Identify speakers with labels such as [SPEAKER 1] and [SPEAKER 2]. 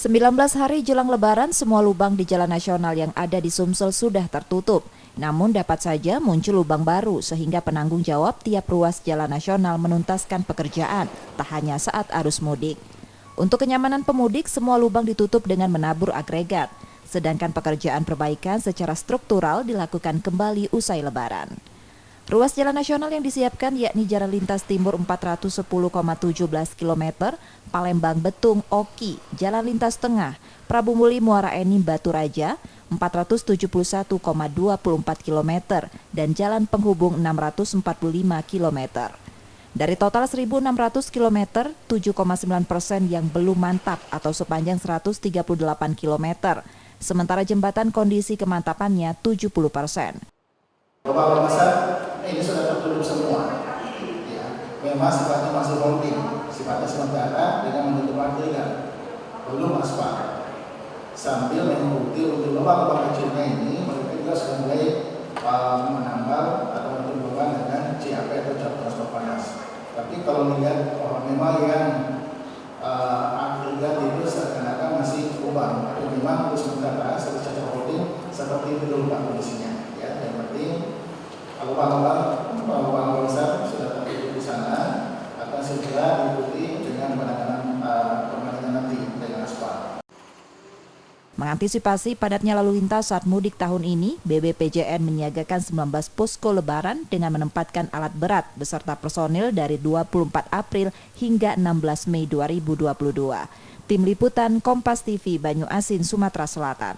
[SPEAKER 1] 19 hari jelang Lebaran, semua lubang di jalan nasional yang ada di Sumsel sudah tertutup. Namun dapat saja muncul lubang baru sehingga penanggung jawab tiap ruas jalan nasional menuntaskan pekerjaan, tak hanya saat arus mudik. Untuk kenyamanan pemudik, semua lubang ditutup dengan menabur agregat. Sedangkan pekerjaan perbaikan secara struktural dilakukan kembali usai Lebaran. Ruas jalan nasional yang disiapkan yakni Jalan Lintas Timur 410,17 km, Palembang Betung Oki, Jalan Lintas Tengah, Prabu Muli Muara Enim Batu Raja 471,24 km dan Jalan Penghubung 645 km. Dari total 1.600 km, 7,9% yang belum mantap atau sepanjang 138 km, sementara jembatan kondisi kemantapannya 70%.
[SPEAKER 2] Beberapa besar ini sudah tertutup semua. Ya, memang sifatnya masih holding, sifatnya sementara dengan menutup agregat, belum aspal. Sambil mengikuti untuk lubang-lubang kecilnya ini, mereka juga sudah mulai menambal atau menutup lubang dengan CAP atau cat transport panas. Tapi kalau melihat memang yang agregat itu seakan-akan masih lubang, tapi memang untuk sementara secara holding seperti itu dulu kondisinya. Ya, yang penting lubang-lubang besar sudah tertutup di sana, akan segera diikuti dengan penanganan nanti dengan aspal.
[SPEAKER 1] Mengantisipasi padatnya lalu lintas saat mudik tahun ini, BBPJN menyiagakan 19 posko lebaran dengan menempatkan alat berat beserta personil dari 24 April hingga 16 Mei 2022. Tim Liputan Kompas TV Banyu Asin, Sumatera Selatan.